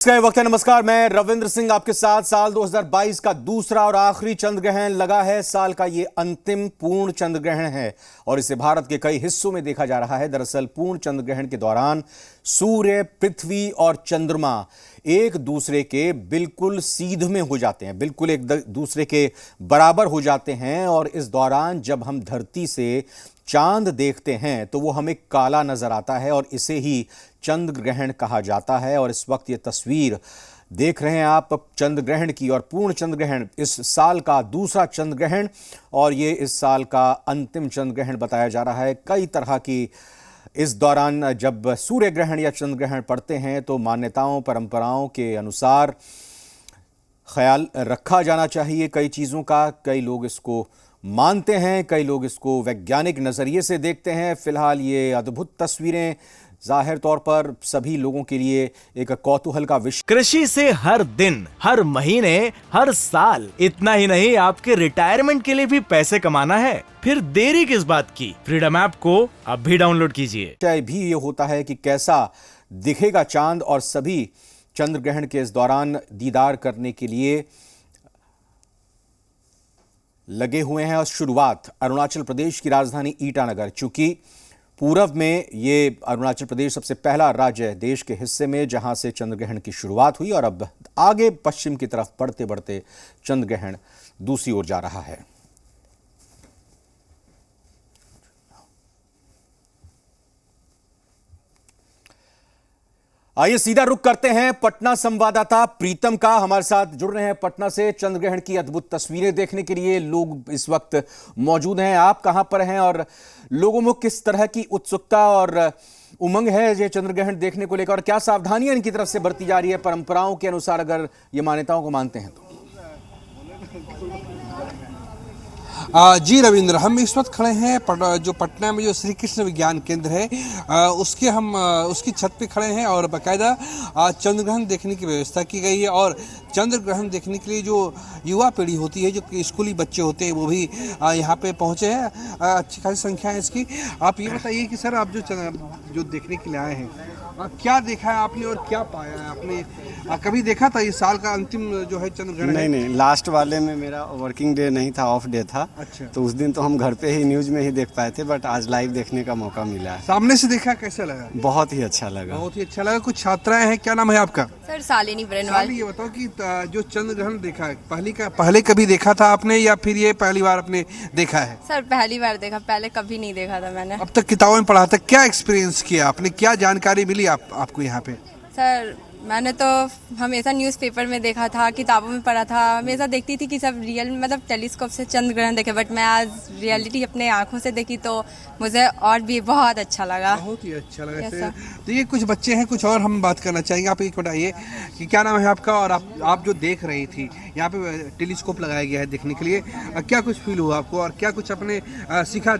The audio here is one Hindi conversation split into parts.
वक्त है। नमस्कार, मैं रविंद्र सिंह आपके साथ। साल 2022 का दूसरा और आखिरी चंद्र ग्रहण लगा है। साल का ये अंतिम पूर्ण चंद्र ग्रहण है और इसे भारत के कई हिस्सों में देखा जा रहा है। दरअसल पूर्ण चंद्र ग्रहण के दौरान सूर्य, पृथ्वी और चंद्रमा एक दूसरे के बिल्कुल सीध में हो जाते हैं, बिल्कुल एक दूसरे के बराबर हो जाते हैं। और इस दौरान जब हम धरती से चांद देखते हैं तो वो हमें काला नजर आता है और इसे ही चंद्र ग्रहण कहा जाता है। और इस वक्त ये तस्वीर देख रहे हैं आप चंद्र ग्रहण की, और पूर्ण चंद्र ग्रहण इस साल का दूसरा चंद्र ग्रहण और ये इस साल का अंतिम चंद्र ग्रहण बताया जा रहा है। कई तरह की इस दौरान जब सूर्य ग्रहण या चंद्र ग्रहण पड़ते हैं तो मान्यताओं, परंपराओं के अनुसार ख्याल रखा जाना चाहिए कई चीज़ों का। कई लोग इसको मानते हैं, कई लोग इसको वैज्ञानिक नज़रिए से देखते हैं। फिलहाल ये अद्भुत तस्वीरें जाहिर तौर पर सभी लोगों के लिए एक कौतूहल का विषय। कृषि से हर दिन, हर महीने, हर साल, इतना ही नहीं आपके रिटायरमेंट के लिए भी पैसे कमाना है, फिर देरी किस बात की। फ्रीडम ऐप को अब भी डाउनलोड कीजिए। भी ये होता है कि कैसा दिखेगा चांद, और सभी चंद्र ग्रहण के इस दौरान दीदार करने के लिए लगे हुए हैं। और शुरुआत अरुणाचल प्रदेश की राजधानी ईटानगर, चूंकि पूर्व में ये अरुणाचल प्रदेश सबसे पहला राज्य है देश के हिस्से में जहां से चंद्र ग्रहण की शुरुआत हुई, और अब आगे पश्चिम की तरफ बढ़ते बढ़ते चंद्र ग्रहण दूसरी ओर जा रहा है। आइए सीधा रुख करते हैं पटना संवाददाता प्रीतम का। हमारे साथ जुड़ रहे हैं पटना से चंद्र ग्रहण की अद्भुत तस्वीरें देखने के लिए। लोग इस वक्त मौजूद हैं, आप कहां पर हैं और लोगों में किस तरह की उत्सुकता और उमंग है ये चंद्र ग्रहण देखने को लेकर, और क्या सावधानियां इनकी तरफ से बरती जा रही है परंपराओं के अनुसार, अगर ये मान्यताओं को मानते हैं तो? जी रविंद्र, हम इस वक्त खड़े हैं जो पटना में जो श्री कृष्ण विज्ञान केंद्र है उसकी छत पे खड़े हैं और बाकायदा चंद्र ग्रहण देखने की व्यवस्था की गई है। और चंद्र ग्रहण देखने के लिए जो युवा पीढ़ी होती है, जो स्कूली बच्चे होते हैं, वो भी यहाँ पे पहुँचे हैं। अच्छी खासी संख्या है इसकी। आप ये बताइए कि सर, आप जो देखने के लिए आए हैं, क्या देखा है आपने और क्या पाया है आपने? कभी देखा था ये साल का अंतिम जो है चंद्र ग्रहण? नहीं, लास्ट वाले में मेरा वर्किंग डे नहीं था, ऑफ डे था। अच्छा। तो उस दिन तो हम घर पे ही न्यूज में ही देख पाए थे, बट आज लाइव देखने का मौका मिला है। सामने से देखा, कैसा लगा? बहुत ही अच्छा लगा। बहुत ही अच्छा लगा। कुछ छात्राएं हैं, क्या नाम है आपका? सर शालिनी बरनवाल। ये बताओ कि जो चंद्र ग्रहण देखा है, पहले कभी देखा था आपने या फिर ये पहली बार आपने देखा है? सर पहली बार देखा, पहले कभी नहीं देखा था मैंने। अब तक किताबों में पढ़ा था, क्या एक्सपीरियंस किया आपने, क्या जानकारी मिली आपको यहाँ पे? सर मैंने तो हमेशा न्यूज़पेपर में देखा था, किताबों में पढ़ा था, हमेशा देखती थी कि सब रियल मतलब टेलीस्कोप से चंद्र ग्रहण देखे, बट मैं आज रियलिटी अपने आंखों से देखी तो मुझे और भी बहुत अच्छा लगा। बहुत ही अच्छा लगा। तो ये कुछ बच्चे हैं, कुछ और हम बात करना चाहेंगे। आप एक बताइए कि क्या नाम है आपका, और आप जो देख रही थी यहाँ पे टेलीस्कोप लगाया गया है देखने के लिए, क्या कुछ फील हुआ आपको और क्या कुछ आपने सीखा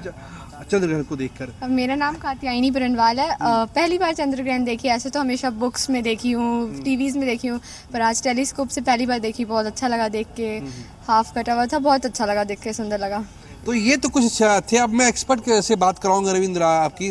चंद्र ग्रहण को देखकर? मेरा नाम कात्यायनी बरनवाल है। पहली बार चंद्र ग्रहण देखी। ऐसे तो हमेशा बुक्स में देखी हूँ, टीवीज में देखी हूँ, पर आज टेलीस्कोप से पहली बार देखी। बहुत अच्छा लगा देख के, हाफ कटा हुआ था, बहुत अच्छा लगा देख के, सुंदर लगा। तो ये तो कुछ थे। अब मैं एक्सपर्ट से बात कराऊंगा रविंद्र आपकी।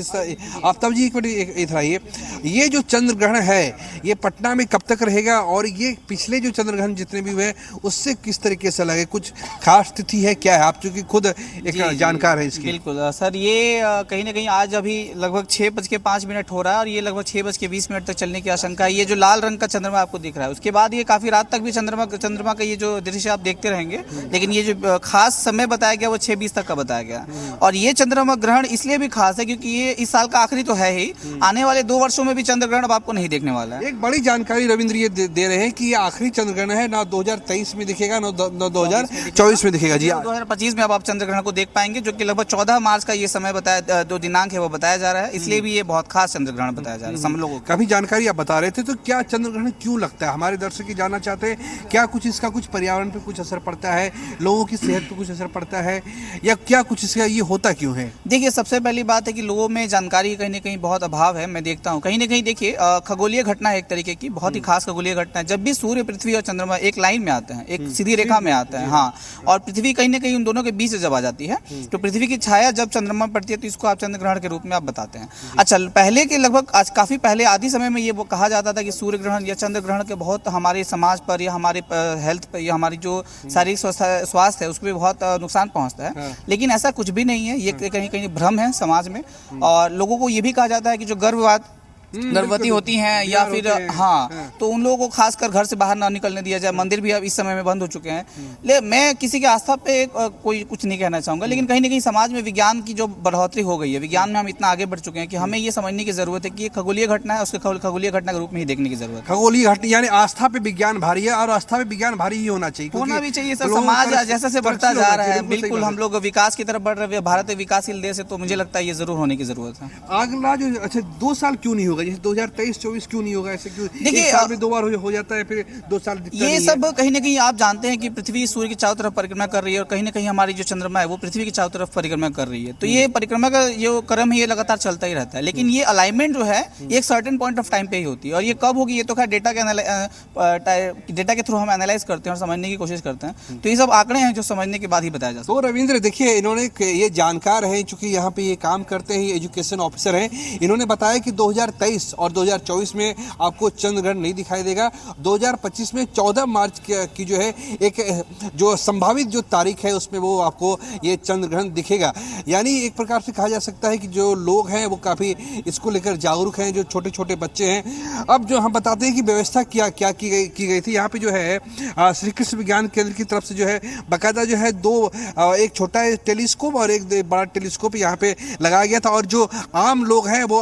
आफ्ताब जी एक रहिए, ये जो चंद्र ग्रहण है ये पटना में कब तक रहेगा, और ये पिछले जो चंद्र ग्रहण जितने भी हुए उससे किस तरीके से लगे? कुछ खास तिथि है क्या है? आप चूंकि खुद एक जानकार है इसकी। बिल्कुल सर, ये कहीं ना कहीं आज अभी लगभग 6:05 हो रहा है और ये लगभग 6:20 तक चलने की आशंका है। ये जो लाल रंग का चंद्रमा आपको दिख रहा है, उसके बाद ये काफी रात तक भी चंद्रमा का ये जो दृश्य आप देखते रहेंगे, लेकिन ये जो खास समय बताया गया वो 6:20 तक का बताया गया। और ये चंद्रमा ग्रहण इसलिए भी खास है क्योंकि ये इस साल का आखिरी तो है ही, आने वाले 2 वर्षों में भी चंद्र ग्रहण अब आपको नहीं देखने वाला है। एक बड़ी जानकारी रविंद्र ये दे रहे हैं कि ये आखिरी चंद्र ग्रहण है, ना 2023 में दिखेगा, ना 2024 में दिखेगा। जी 2025 में अब आप चंद्र ग्रहण को देख पाएंगे, जो कि लगभग 14 मार्च का ये समय बताया, जो दिनांक है वो बताया जा रहा है, इसलिए भी ये बहुत खास चंद्र ग्रहण बताया जा रहा है। हम लोगों को काफी जानकारी आप बता रहे थे, तो क्या चंद्र ग्रहण क्यों लगता है? हमारे दर्शक जानना चाहते हैं, क्या कुछ इसका कुछ पर्यावरण पे कुछ असर पड़ता है, लोगों की सेहत पे कुछ असर पड़ता है, या क्या कुछ इसका ये होता क्यों है? देखिए, सबसे पहली बात है कि लोगों में जानकारी कहीं ना कहीं बहुत अभाव है। मैं देखता हूँ कहीं ना कहीं, देखिए खगोलीय घटना है एक तरीके की, बहुत ही खास खगोलीय घटना है। जब भी सूर्य, पृथ्वी और चंद्रमा एक लाइन में आते हैं, एक सीधी रेखा में आते हैं, हाँ, और पृथ्वी कहीं ना कहीं उन दोनों के बीच जब आ जाती है, तो पृथ्वी की छाया जब चंद्रमा पर पड़ती है तो इसको आप चंद्र ग्रहण के रूप में आप बताते हैं। अच्छा, पहले के लगभग आज काफी पहले आदि समय में ये वो कहा जाता था कि सूर्य ग्रहण या चंद्र ग्रहण के बहुत हमारे समाज पर या हमारे हेल्थ पर या हमारी जो शारीरिक स्वास्थ्य है उसको भी बहुत नुकसान पहुंचता है। लेकिन ऐसा कुछ भी नहीं है, ये कहीं कहीं भ्रम है समाज में। और लोगों को ये भी कहा जाता है कि जो गर्भवती होती हैं या फिर हाँ, तो उन लोगों को खासकर घर से बाहर ना निकलने दिया जाए। मंदिर भी अब इस समय में बंद हो चुके हैं। मैं किसी की आस्था पे कोई कुछ नहीं कहना चाहूंगा, लेकिन कहीं ना कहीं समाज में विज्ञान की जो बढ़ोतरी हो गई है, विज्ञान में हम इतना आगे बढ़ चुके हैं कि हमें ये समझने की जरूरत है कि ये खगोलीय घटना है, उसके खगोलीय घटना के रूप में ही देखने की जरूरत है। खगोलीय घटना यानी आस्था पे विज्ञान भारी है, और आस्था पे विज्ञान भारी ही होना चाहिए, होना भी चाहिए सर। समाज जैसे से बढ़ता जा रहा है, बिल्कुल हम लोग विकास की तरफ बढ़ रहे हैं, भारत विकासशील देश है, तो मुझे लगता है ये जरूर होने की जरूरत है। अगला जो अच्छा 2 साल क्यों नहीं होगा, जैसे 2023-24 क्यों नहीं होगा, ऐसे क्यों? देखिए, एक साल में 2 बार हो जाता है, फिर 2 साल ये सब कहीं ना कहीं आप जानते हैं कि पृथ्वी सूर्य की चारों तरफ परिक्रमा कर रही है, और कहीं ना कहीं हमारी जो चंद्रमा है वो पृथ्वी की चारों तरफ परिक्रमा कर रही है। तो ये परिक्रमा का जो क्रम है ये लगातार चलता ही रहता है, लेकिन ये अलाइनमेंट जो है ये एक सर्टेन पॉइंट ऑफ टाइम पे ही होती है। और ये कब होगी ये तो खैर डेटा के थ्रू हम एनालाइज करते हैं और समझने की कोशिश करते हैं। तो ये सब आंकड़े हैं जो समझने के बाद ही बताया जा सकता है। तो रविंद्र देखिए, इन्होंने ये जानकार हैं, चूंकि यहाँ पे ये काम करते हैं, एजुकेशन ऑफिसर हैं, इन्होंने बताया कि 2023 और 2024 में आपको चंद्र ग्रहण नहीं दिखाई देगा। 2025 में 14 मार्च की जो है एक जो संभावित जो तारीख है उसमें वो आपको ये चंद्र ग्रहण दिखेगा। यानी एक प्रकार से कहा जा सकता है कि जो लोग हैं वो काफी इसको लेकर जागरूक हैं, जो छोटे छोटे बच्चे हैं। अब जो हम बताते हैं कि व्यवस्था क्या की गई थी। यहाँ पे जो है श्री कृष्ण विज्ञान केंद्र की तरफ से जो है बाकायदा जो है एक छोटा टेलीस्कोप और एक बड़ा टेलीस्कोप यहाँ पे लगाया गया था, और जो आम लोग हैं वो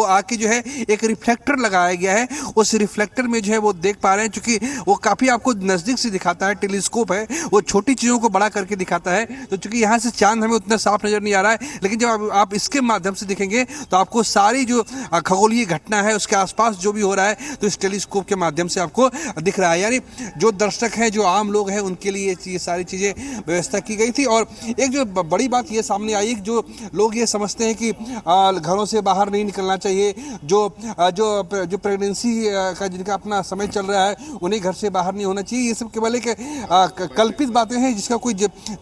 आके जो है एक रिफ्लेक्टर लगाया गया है। उस रिफ्लेक्टर में जो है वो देख पा रहे हैं, क्योंकि वो काफी आपको नजदीक से दिखाता है, टेलीस्कोप है, वो छोटी चीजों को बड़ा करके दिखाता है। तो चूंकि यहाँ से चांद हमें उतना साफ नजर नहीं आ रहा है, लेकिन जब आप इसके माध्यम से देखेंगे तो आपको सारी जो खगोलीय घटना है उसके आसपास जो भी हो रहा है तो इस टेलीस्कोप के माध्यम से आपको दिख रहा है। यानी जो दर्शक हैं, जो आम लोग हैं, उनके लिए ये सारी चीजें व्यवस्था की गई थी। और एक जो बड़ी बात ये सामने आई, जो लोग ये समझते हैं कि घरों से बाहर नहीं निकलना चाहिए, जो प्रेगनेंसी का जिनका अपना समय चल रहा है उन्हें घर से बाहर नहीं होना चाहिए, ये सब केवल एक कल्पित बातें हैं जिसका कोई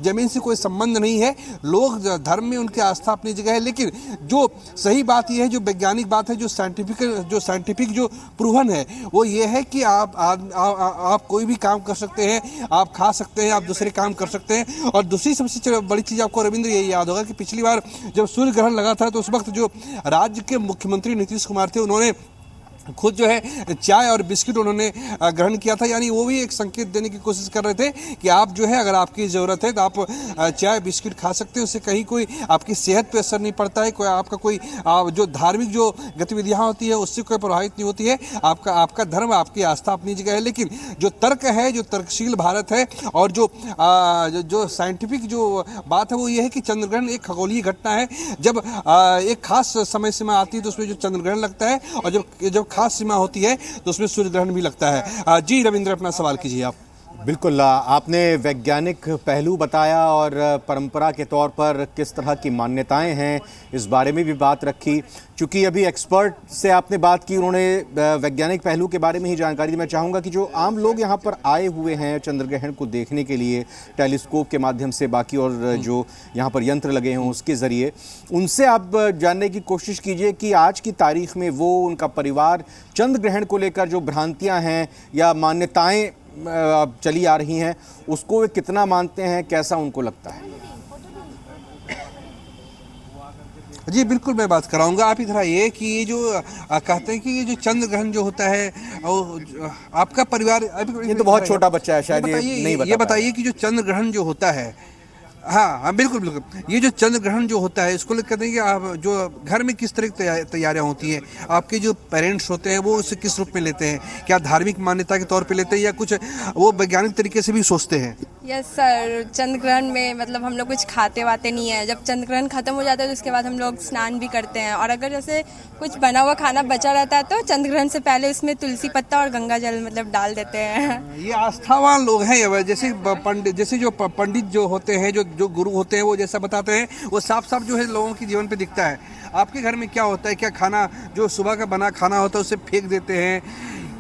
जमीन से कोई संबंध नहीं है। लोग धर्म में उनकी आस्था अपनी जगह है, लेकिन जो सही बात यह है, जो वैज्ञानिक बात है, जो साइंटिफिक जो प्रूवन है, वो ये है कि आप कोई भी काम कर सकते हैं, आप खा सकते हैं, आप दूसरे काम कर सकते हैं। और दूसरी सबसे बड़ी चीज़ आपको रविंद्र ये याद होगा कि पिछली बार जब सूर्य ग्रहण लगा था तो उस वक्त जो राज्य के मुख्यमंत्री नीतीश कुमार थे, उन्होंने खुद जो है चाय और बिस्किट उन्होंने ग्रहण किया था। यानी वो भी एक संकेत देने की कोशिश कर रहे थे कि आप जो है, अगर आपकी ज़रूरत है तो आप चाय बिस्किट खा सकते हैं, उससे कहीं कोई आपकी सेहत पे असर नहीं पड़ता है, कोई जो धार्मिक जो गतिविधियाँ होती है उससे कोई प्रभावित नहीं होती है। आपका धर्म, आपकी आस्था अपनी जगह है, लेकिन जो तर्क है, जो तर्कशील भारत है, और जो साइंटिफिक जो बात है वो ये है कि चंद्रग्रहण एक खगोलीय घटना है। जब एक खास समय सीमा आती है तो उसमें जो चंद्रग्रहण लगता है, और जब खास सीमा होती है तो उसमें सूर्य ग्रहण भी लगता है। जी रविंद्र, अपना सवाल कीजिए आप। बिल्कुल, आपने वैज्ञानिक पहलू बताया और परंपरा के तौर पर किस तरह की मान्यताएं हैं इस बारे में भी बात रखी। चूंकि अभी एक्सपर्ट से आपने बात की, उन्होंने वैज्ञानिक पहलू के बारे में ही जानकारी दी। मैं चाहूँगा कि जो आम लोग यहाँ पर आए हुए हैं चंद्रग्रहण को देखने के लिए टेलीस्कोप के माध्यम से, बाकी और जो यहाँ पर यंत्र लगे हैं उसके ज़रिए, उनसे आप जानने की कोशिश कीजिए कि आज की तारीख में वो, उनका परिवार चंद्रग्रहण को लेकर जो भ्रांतियाँ हैं या मान्यताएँ चली आ रही हैं उसको वे कितना मानते हैं, कैसा उनको लगता है। जी बिल्कुल, मैं बात कराऊंगा। आप इधर आइए कि ये जो कहते हैं कि ये जो चंद्र ग्रहण जो होता है, आपका परिवार, ये तो बहुत छोटा बच्चा है शायद, ये बताइए कि जो चंद्र ग्रहण जो होता है, हाँ बिल्कुल, ये जो चंद्र ग्रहण जो होता है इसको कहते हैं कि आप जो घर में किस तरह की तैयारियां होती हैं, आपके जो पेरेंट्स होते हैं वो उसे किस रूप में लेते हैं, क्या धार्मिक मान्यता के तौर पे लेते हैं या कुछ वो वैज्ञानिक तरीके से भी सोचते हैं? यस सर, चंद्र ग्रहण में मतलब हम लोग कुछ खाते वाते नहीं है। जब चंद्र ग्रहण खत्म हो जाता है तो उसके बाद हम लोग स्नान भी करते हैं, और अगर जैसे कुछ बना हुआ खाना बचा रहता है तो चंद्र ग्रहण से पहले उसमें तुलसी पत्ता और गंगा जल मतलब डाल देते हैं। ये आस्थावान लोग हैं, जैसे पंडित, जैसे जो पंडित जो होते हैं, जो गुरु होते हैं, वो जैसा बताते हैं वो साफ साफ जो है लोगों के जीवन पे दिखता है। आपके घर में क्या होता है? क्या खाना जो सुबह का बना खाना होता है उसे फेंक देते हैं,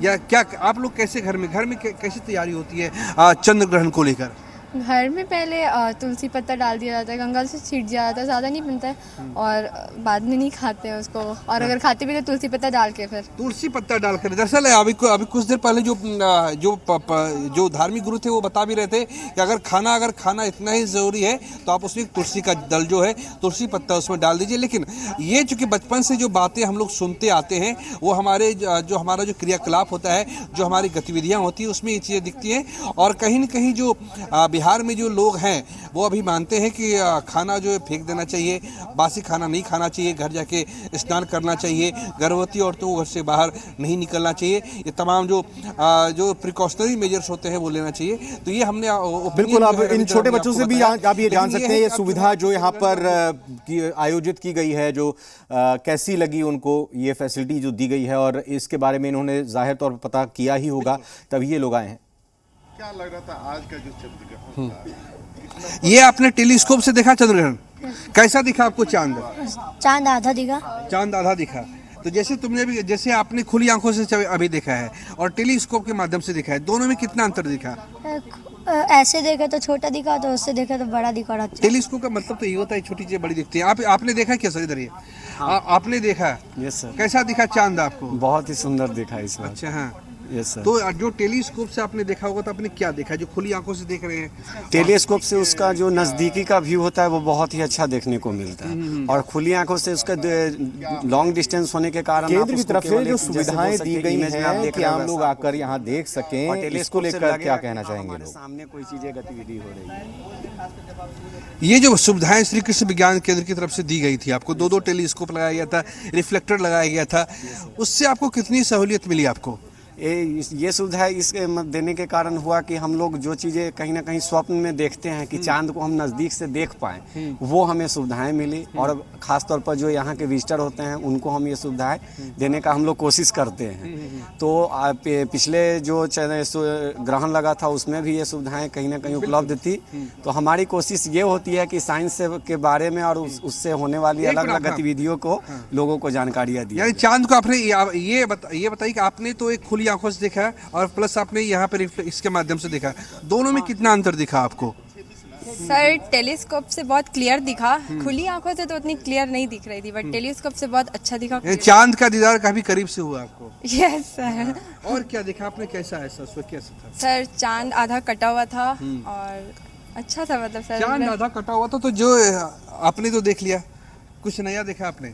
या क्या आप लोग कैसे घर में कैसी तैयारी होती है चंद्र ग्रहण को लेकर? घर में पहले तुलसी पत्ता डाल दिया जाता है, गंगा से छीट दिया जाता है, ज़्यादा नहीं बनता है, और बाद में नहीं खाते हैं उसको, और अगर खाते भी तो तुलसी पत्ता डाल के फिर तुलसी पत्ता डालकर। दरअसल अभी कुछ देर पहले जो धार्मिक गुरु थे वो बता भी रहे थे कि अगर खाना इतना ही ज़रूरी है तो आप उसमें तुलसी का दल जो है, तुलसी पत्ता उसमें डाल दीजिए। लेकिन ये चूँकि बचपन से जो बातें हम लोग सुनते आते हैं, वो हमारे हमारा जो क्रियाकलाप होता है, जो हमारी गतिविधियाँ होती हैं, उसमें ये चीज़ें दिखती हैं। और कहीं न कहीं जो बिहार में जो लोग हैं वो अभी मानते हैं कि खाना जो है फेंक देना चाहिए, बासी खाना नहीं खाना चाहिए, घर जाके स्नान करना चाहिए, गर्भवती औरतों को घर से बाहर नहीं निकलना चाहिए, ये तमाम जो प्रिकॉशनरी मेजर्स होते हैं वो लेना चाहिए। तो ये हमने बिल्कुल, आप इन छोटे बच्चों से भी आप ये जान सकते हैं ये सुविधा जो यहाँ पर आयोजित की गई है, जो कैसी लगी उनको, ये फैसिलिटी जो दी गई है, और इसके बारे में इन्होंने जाहिर तौर पर पता किया ही होगा तभी ये लोग आए हैं। क्या लग रहा था आज का जो चंद्र ग्रहण? ये आपने टेलीस्कोप से देखा चंद्र ग्रहण? कैसा दिखा आपको चांद? चांद आधा दिखा। चांद आधा दिखा। तो जैसे आपने खुली आंखों से अभी देखा है और टेलीस्कोप के माध्यम से देखा है, दोनों में कितना अंतर दिखा? ऐसे देखे तो छोटा दिखा, तो उससे देखे तो बड़ा दिखा। टेलीस्कोप का मतलब तो ये होता है छोटी चीजें बड़ी दिखती है। आपने देखा क्या सर? इधर ये आपने देखा? Yes sir. कैसा दिखा चांद आपको? बहुत ही सुंदर दिखा इस बार। अच्छा, हाँ। Yes sir. तो जो टेलीस्कोप से आपने देखा होगा तो आपने क्या देखा जो खुली आंखों से देख रहे हैं? टेलीस्कोप से उसका जो नज़दीकी का व्यू होता है वो बहुत ही अच्छा देखने को मिलता है, और खुली आंखों से उसका लॉन्ग डिस्टेंस होने के कारण केंद्र की तरफ से जो सुविधाएं दी गई हैं कि आम लोग आकर यहाँ देख सकें, इसको लेकर क्या कहना चाहेंगे लोग? सामने कोई चीजें गतिविधि हो रही है। ये जो सुविधाएं श्री कृष्ण विज्ञान केंद्र की तरफ से दी गई थी आपको, 2 टेलीस्कोप लगाया गया था, रिफ्लेक्टर लगाया गया था, उससे आपको कितनी सहूलियत मिली आपको? ये सुविधा इसके देने के कारण हुआ कि हम लोग जो चीज़ें कहीं ना कहीं स्वप्न में देखते हैं कि चांद को हम नज़दीक से देख पाएँ, वो हमें सुविधाएं मिली। और ख़ास तौर पर जो यहाँ के विजिटर होते हैं उनको हम ये सुविधाएं देने का हम लोग कोशिश करते हैं। तो पिछले जो ग्रहण लगा था उसमें भी ये सुविधाएं कहीं ना कहीं उपलब्ध थी। तो हमारी कोशिश ये होती है कि साइंस के बारे में और उससे होने वाली अलग अलग गतिविधियों को लोगों को जानकारियाँ दी। यानी चांद को आपने ये बताइए कि आपने तो एक खुली आंखों से देखा और प्लस आपने यहाँ पे इसके माध्यम से देखा, दोनों में कितना अंतर दिखा आपको? सर, टेलीस्कोप से बहुत क्लियर दिखा, खुली आंखों से तो उतनी क्लियर नहीं दिख रही थी, बट टेलीस्कोप से बहुत अच्छा दिखा। चांद का दीदार काफी करीब से हुआ आपको? Yes sir. और क्या देखा आपने? कैसा है सर? कैसा था सर? चांद आधा कटा हुआ था और अच्छा था, मतलब सर चांद आधा कटा हुआ था। तो जो आपने तो देख लिया, कुछ नया देखा आपने?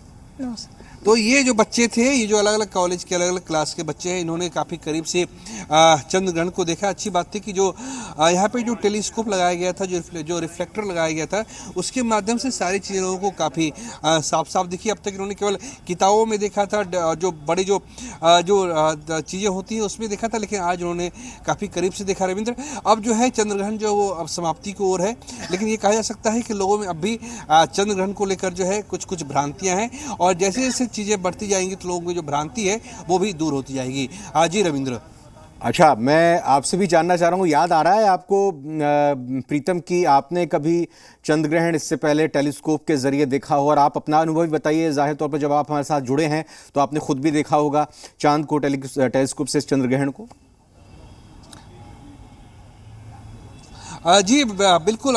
तो ये जो बच्चे थे, ये जो अलग अलग कॉलेज के अलग अलग क्लास के बच्चे हैं, इन्होंने काफ़ी करीब से चंद्र ग्रहण को देखा। अच्छी बात थी कि जो यहाँ पे जो टेलीस्कोप लगाया गया था, जो रिफ्लेक्टर लगाया गया था, उसके माध्यम से सारी चीज़ें लोगों को काफ़ी साफ साफ दिखी। अब तक इन्होंने केवल किताबों में देखा था, जो बड़े जो चीज़ें होती हैं उसमें देखा था, लेकिन आज उन्होंने काफ़ी करीब से देखा। रविंद्र, अब जो है चंद्र ग्रहण जो वो अब समाप्ति की ओर है, लेकिन ये कहा जा सकता है कि लोगों में अब भी चंद्र ग्रहण को लेकर जो है कुछ भ्रांतियाँ हैं, और जैसे जैसे चीज़ें बढ़ती जाएंगी तो लोगों की जो भ्रांति है वो भी दूर होती जाएगी। जी रविंद्र। अच्छा, मैं आपसे भी जानना चाह रहा हूँ, याद आ रहा है आपको प्रीतम की आपने कभी चंद्र ग्रहण इससे पहले टेलीस्कोप के जरिए देखा हो? और आप अपना अनुभव बताइए। जाहिर तौर पर जब आप हमारे साथ जुड़े हैं तो आपने खुद भी देखा होगा चांद को, टेलीस्कोप से चंद्र ग्रहण को। जी बिल्कुल,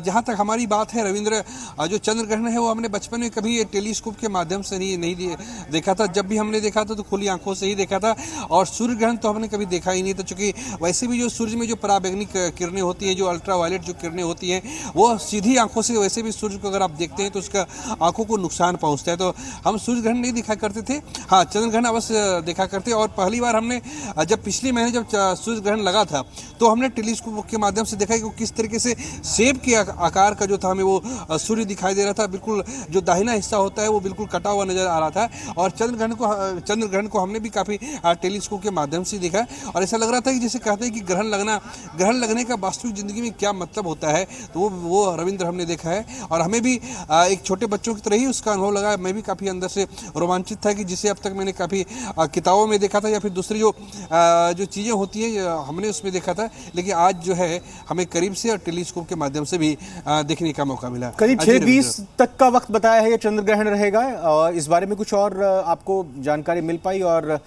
जहाँ तक हमारी बात है रविंद्र, जो चंद्र ग्रहण है वो हमने बचपन में कभी टेलीस्कोप के माध्यम से नहीं देखा था। जब भी हमने देखा था तो खुली आंखों से ही देखा था, और सूर्य ग्रहण तो हमने कभी देखा ही नहीं था, क्योंकि वैसे भी जो सूर्य में जो पराबैंगनी किरणें होती हैं, जो अल्ट्रावायलेट जो किरणें होती हैं, वो सीधी आंखों से, वैसे भी सूर्य को अगर आप देखते हैं तो उसका आंखों को नुकसान पहुँचता है। तो हम सूर्य ग्रहण नहीं देखा करते थे, हाँ चंद्र ग्रहण अवश्य देखा करते। और पहली बार हमने जब पिछले महीने जब सूर्य ग्रहण लगा था तो हमने टेलीस्कोप के माध्यम से देखा कि किस तरीके से सेब के आकार का जो था हमें वो सूर्य दिखाई दे रहा था। बिल्कुल जो दाहिना हिस्सा होता है वो बिल्कुल कटा हुआ नजर आ रहा था। और चंद्रग्रहण को हमने भी काफ़ी टेलीस्कोप के माध्यम से देखा और ऐसा लग रहा था कि जैसे कहते हैं कि ग्रहण लगने का वास्तविक ज़िंदगी में क्या मतलब होता है, तो वो रविंद्र हमने देखा है। और हमें भी एक छोटे बच्चों की तरह ही उसका अनुभव लगा। मैं भी काफ़ी अंदर से रोमांचित था कि जिसे अब तक मैंने काफ़ी किताबों में देखा था या फिर दूसरी जो चीज़ें होती हैं हमने उसमें देखा था, लेकिन आज जो है हमें करीब से और टेलीस्कोप के माध्यम से भी देखने का मौका मिला। करीब 6:20 तक का वक्त बताया है ये चंद्र ग्रहण रहेगा, और इस बारे में कुछ और आपको जानकारी मिल पाई? और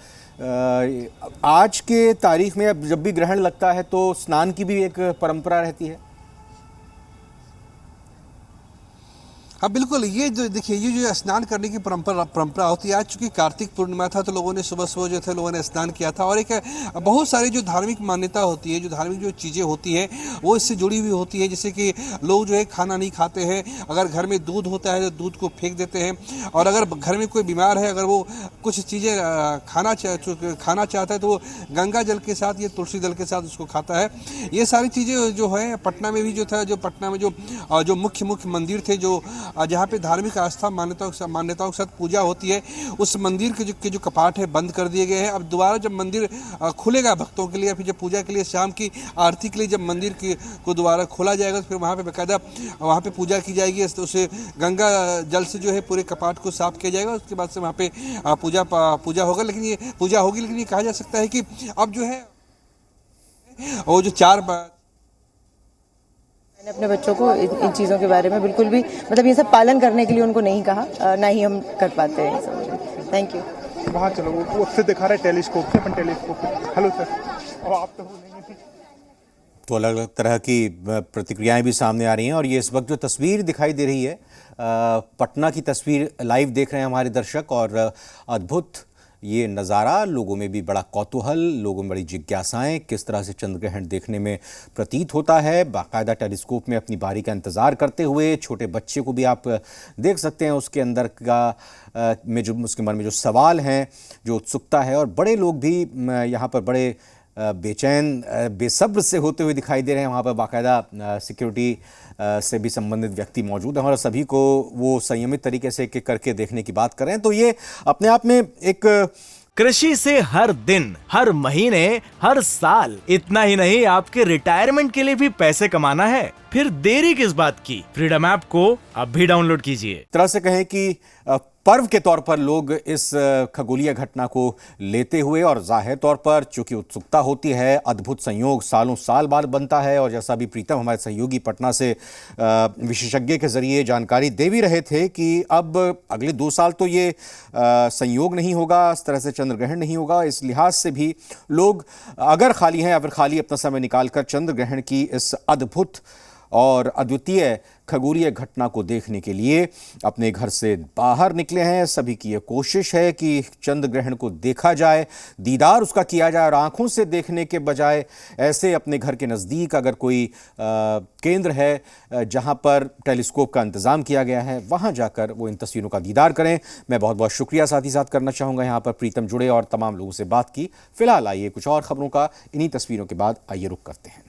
आज के तारीख में जब भी ग्रहण लगता है तो स्नान की भी एक परंपरा रहती है। हाँ बिल्कुल, ये जो देखिए ये जो स्नान करने की परंपरा होती है, आज चूंकि कार्तिक पूर्णिमा था तो लोगों ने सुबह सुबह जो थे लोगों ने स्नान किया था। और एक बहुत सारी जो धार्मिक मान्यता होती है, जो धार्मिक जो चीज़ें होती हैं वो इससे जुड़ी हुई होती है। जैसे कि लोग जो है खाना नहीं खाते हैं, अगर घर में दूध होता है तो दूध को फेंक देते हैं, और अगर घर में कोई बीमार है, अगर वो कुछ चीज़ें खाना चाहता है तो वो गंगा जल के साथ या तुलसी दल के साथ उसको खाता है। ये सारी चीज़ें जो है पटना में भी जो था, जो पटना में जो मुख्य मंदिर थे जो जहाँ पे धार्मिक आस्था मान्यताओं के साथ पूजा होती है, उस मंदिर के जो कपाट है बंद कर दिए गए हैं। अब दोबारा जब मंदिर खुलेगा भक्तों के लिए, फिर जब पूजा के लिए शाम की आरती के लिए जब मंदिर को दोबारा खोला जाएगा तो फिर वहाँ पे बाकायदा वहाँ पे पूजा की जाएगी। तो उसे गंगा जल से जो है पूरे कपाट को साफ किया जाएगा, उसके बाद से वहाँ पे पूजा होगा। लेकिन ये कहा जा सकता है कि अब जो है वो जो मैंने अपने बच्चों को इन चीज़ों के बारे में बिल्कुल भी मतलब ये सब पालन करने के लिए उनको नहीं कहा, ना ही हम कर पाते हैं। Thank you. वहाँ चलो, वो उससे दिखा रहे टेलीस्कोप से, अपन टेलीस्कोप से। हेलो सर, अब आप तो नहीं। तो अलग अलग तरह की प्रतिक्रियाएं भी सामने आ रही हैं। और ये इस वक्त जो तस्वीर दिखाई दे रही है, पटना की तस्वीर लाइव देख रहे हैं हमारे दर्शक, और अद्भुत ये नज़ारा, लोगों में भी बड़ा कौतूहल, लोगों में बड़ी जिज्ञासाएं, किस तरह से चंद्र ग्रहण देखने में प्रतीत होता है। बाकायदा टेलीस्कोप में अपनी बारी का इंतज़ार करते हुए छोटे बच्चे को भी आप देख सकते हैं, उसके अंदर का में जो उसके मन में जो सवाल हैं, जो उत्सुकता है। और बड़े लोग भी यहाँ पर बड़े बेचैन बेसब्र से होते हुए दिखाई दे रहे हैं। वहाँ पर बाकायदा सिक्योरिटी से भी संबंधित व्यक्ति मौजूद हैं और सभी को वो संयमित तरीके से एक एक करके देखने की बात कर रहे हैं। तो ये अपने आप में एक कृषि से हर दिन, हर महीने, हर साल, इतना ही नहीं आपके रिटायरमेंट के लिए भी पैसे कमाना है, फिर देरी किस बात की? फ्रीडम ऐप को अब भी डाउनलोड कीजिए। तरह से कहें कि पर्व के तौर पर लोग इस खगोलीय घटना को लेते हुए, और जाहिर तौर पर चूंकि उत्सुकता होती है, अद्भुत संयोग सालों साल बाद बनता है। और जैसा भी प्रीतम हमारे सहयोगी पटना से विशेषज्ञ के जरिए जानकारी दे भी रहे थे कि अब अगले 2 साल तो ये संयोग नहीं होगा, इस तरह से चंद्र ग्रहण नहीं होगा। इस लिहाज से भी लोग अगर खाली हैं या फिर खाली अपना समय निकालकर चंद्र ग्रहण की इस अद्भुत और अद्वितीय खगोलीय घटना को देखने के लिए अपने घर से बाहर निकले हैं। सभी की ये कोशिश है कि चंद्र ग्रहण को देखा जाए, दीदार उसका किया जाए, और आंखों से देखने के बजाय ऐसे अपने घर के नज़दीक अगर कोई केंद्र है जहां पर टेलीस्कोप का इंतज़ाम किया गया है, वहां जाकर वो इन तस्वीरों का दीदार करें। मैं बहुत बहुत शुक्रिया साथ ही साथ करना चाहूँगा यहाँ पर प्रीतम जुड़े और तमाम लोगों से बात की। फिलहाल आइए कुछ और खबरों का इन्हीं तस्वीरों के बाद आइए रुख करते हैं।